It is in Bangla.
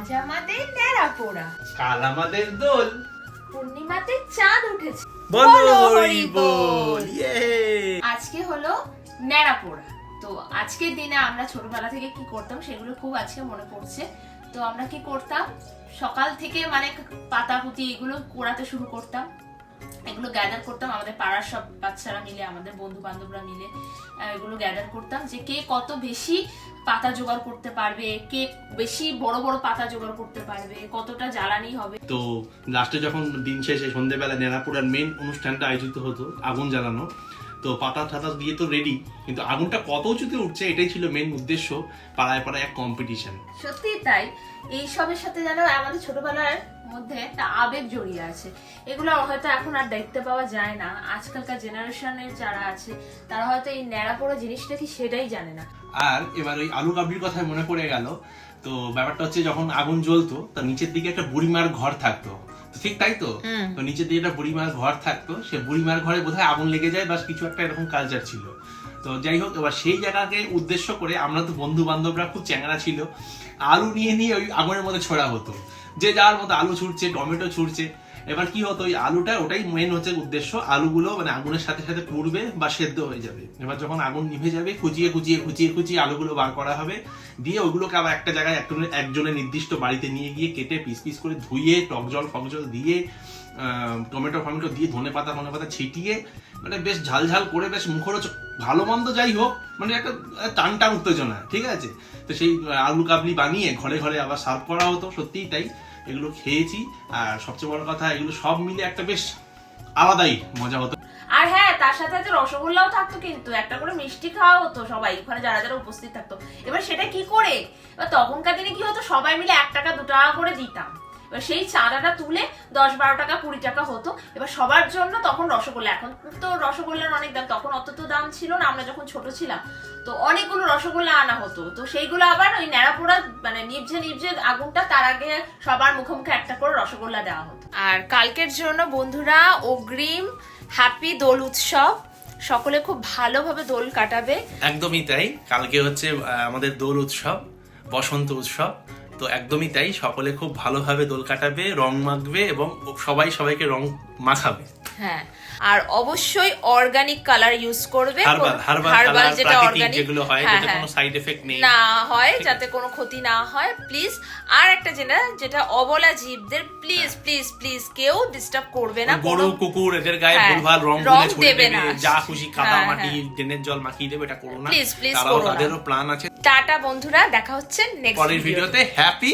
আজ আমাদের ন্যাড়া পোড়া, কাল আমাদের দোল, পূর্ণিমাতে চাঁদ উঠেছে। বলো হরি বল। আজকে হলো ন্যাড়া পোড়া। তো আজকের দিনে আমরা ছোটবেলা থেকে কি করতাম সেগুলো খুব আজকে মনে পড়ছে। তো আমরা কি করতাম, সকাল থেকে মানে পাতা পুঁতি এগুলো কোড়াতে শুরু করতাম, এগুলো গ্যাদার করতাম আমাদের পাড়ার সব বাচ্চারা মিলে, আমাদের বন্ধু বান্ধবরা মিলে এগুলো গ্যাদার করতাম যে কে কত বেশি পাতা জোগাড় করতে পারবে, কে বেশি বড় বড় পাতা জোগাড় করতে পারবে, কতটা জ্বালানি হবে। তো লাস্টে যখন দিন শেষে সন্ধ্যেবেলা নেড়াপোড়ার মেন অনুষ্ঠানটা আয়োজিত হতো, আগুন জ্বালানো। তো পাতা ঠাতা দিয়ে তো রেডি, কিন্তু আগুনটা কত উঁচুতে উঠছে এটাই ছিল মেন উদ্দেশ্য, পাড়ায় পাড়ায় এক কম্পিটিশন। সত্যি তাই, এই সবের সাথে যেন আমাদের ছোটবেলার মধ্যে একটা আবেগ জড়িয়ে আছে। এগুলো হয়তো এখন আর দেখতে পাওয়া যায় না। আজকালকার জেনারেশনের যারা আছে তারা হয়তো এই ন্যাড়া পোড়া জিনিসটা কি সেটাই জানে না। আর এবার ওই আলু কাবলির কথা মনে পড়ে গেল। তো ব্যাপারটা হচ্ছে যখন আগুন জ্বলতো তার নিচের দিকে একটা বুড়িমার ঘর থাকতো, তো ঠিক তাই তো। তো নিচের দিকে একটা বুড়িমার ঘর থাকতো, সে বুড়িমার ঘরে বোধহয় আগুন লেগে যায় বা কিছু একটা এরকম কালচার ছিল। তো যাই হোক, এবার সেই জায়গাকে উদ্দেশ্য করে আমরা তো বন্ধু বান্ধবরা খুব চ্যাংড়া ছিল, আলু নিয়ে নিয়ে ওই আগুনের মধ্যে ছোড়া হতো। যে যার মতো আলু ছুটছে, টমেটো ছুটছে। এবার কি হতো, ওই আলুটা ওটাই মেন হচ্ছে উদ্দেশ্য, আলুগুলো মানে আগুনের সাথে সাথে পুড়বে বা সেদ্ধ হয়ে যাবে। এবার যখন আগুন নিভে যাবে কুচিয়ে কুচিয়ে কুচিয়ে কুচিয়ে আলুগুলো বার করা হবে, দিয়ে ওইগুলোকে আবার একটা জায়গায় একজনের নির্দিষ্ট বাড়িতে নিয়ে গিয়ে কেটে পিস পিস করে ধুয়ে টক জল ফক জল দিয়ে টমেটো ফমেটো দিয়ে ধনে পাতা ছিটিয়ে মানে বেশ ঝাল ঝাল করে বেশ মুখরোচক, ভালো মন্দ যাই হোক, মানে একটা টান টান উত্তেজনা, ঠিক আছে। তো সেই আলু কাবলি বানিয়ে ঘরে ঘরে আবার সার্ভ করা হতো, সত্যিই তাই। এগুলো খেয়েছি, আর সবচেয়ে বড় কথা এগুলো সব মিলে একটা বেশ আলাদাই মজা হতো। আর হ্যাঁ, তার সাথে সাথে রসগোল্লাও থাকতো, কিন্তু একটা করে মিষ্টি খাওয়া হতো সবাই ওখানে যারা যারা উপস্থিত থাকতো। এবার সেটা কি করে, এবার তখনকার দিনে কি হতো, সবাই মিলে 1 টাকা 2 টাকা করে দিতাম। এবার সেই চাঁদাটা তুলে 10-12 টাকা 20 টাকা হতো। এবার সবার জন্য তখন রসগোল্লা, এখন তো রসগোল্লার অনেক দাম, তখন অত তো দাম ছিল না, আমরা যখন ছোট ছিলাম। তো অনেকগুলো রসগোল্লা আনা হতো, তো সেইগুলো আবার ওই ন্যাড়া পোড়া মানে নিভছে আগুনটা, তার আগে সবার মুখে মুখে একটা করে রসগোল্লা দেওয়া হতো। আর কালকের জন্য বন্ধুরা অগ্রিম হ্যাপি দোল উৎসব, সকলে খুব ভালোভাবে দোল কাটাবে। একদমই তাই, কালকে হচ্ছে আমাদের দোল উৎসব, বসন্ত উৎসব। তো একদমই তাই, সকলে খুব ভালোভাবে দোল কাটাবে, রং মাখবে এবং সবাই সবাইকে রং মাখাবে। হ্যাঁ, আর অবশ্যই অর্গানিক কালার ইউজ করবে, হার্বাল যেটা অর্গানিক যেগুলো হয়, যাতে কোনো সাইড এফেক্ট নেই না হয়, যাতে কোনো ক্ষতি না হয় প্লিজ। আর একটা যেটা অবলা জীবদের প্লিজ প্লিজ প্লিজ কেউ ডিস্টার্ব করবে না, গরু কুকুর এদের গায়ে ভুলভাল রং দেবে না, যা খুশি কাদা মাটি ড্রেনের জল মাখিয়ে দেবে, এটা করো না। প্লিজ প্লিজ, তারাও তাদেরও প্ল্যান আছে। টাটা বন্ধুরা, দেখা হচ্ছে নেক্সট পরের ভিডিওতে। হ্যাপি